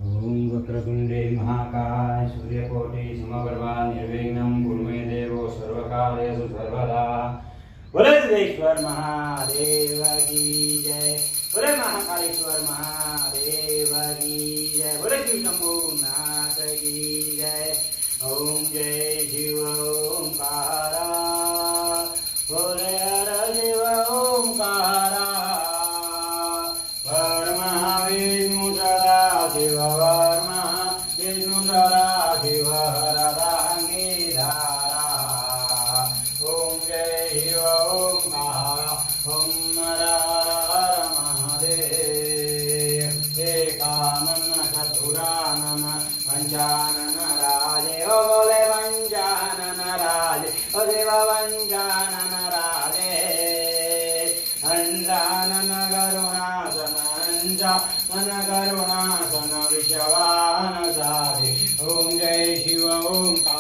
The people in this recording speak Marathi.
ओम वक्रतुंडे महाकाय सूर्यकोटि समप्रभा निर्विघ्नं कुरु मे देवो सर्वकार्येषु सर्वदा। बोले सिद्धेश्वर महादेव की जय। बोले महाकालेश्वर महादेव की जय। बोले शिव शंभुनाथ की जय। ओम जय शिव ओंकारा। बोले हर शिव ओंकारा। विष्णु सदा शिव वर्मा विष्णु सदा शिव हरदांगीधारा। ओम जय शिव ओंकारा। ओम हर हर महादेव। एकानन चतुरानन पंचानन राजे। ओ बोले पंचानन राजे ओ शिव पंचानन राजे। हंसानन करुणासन मन करुणासन विश्वान साधे। ओम जय शिव ओंकार।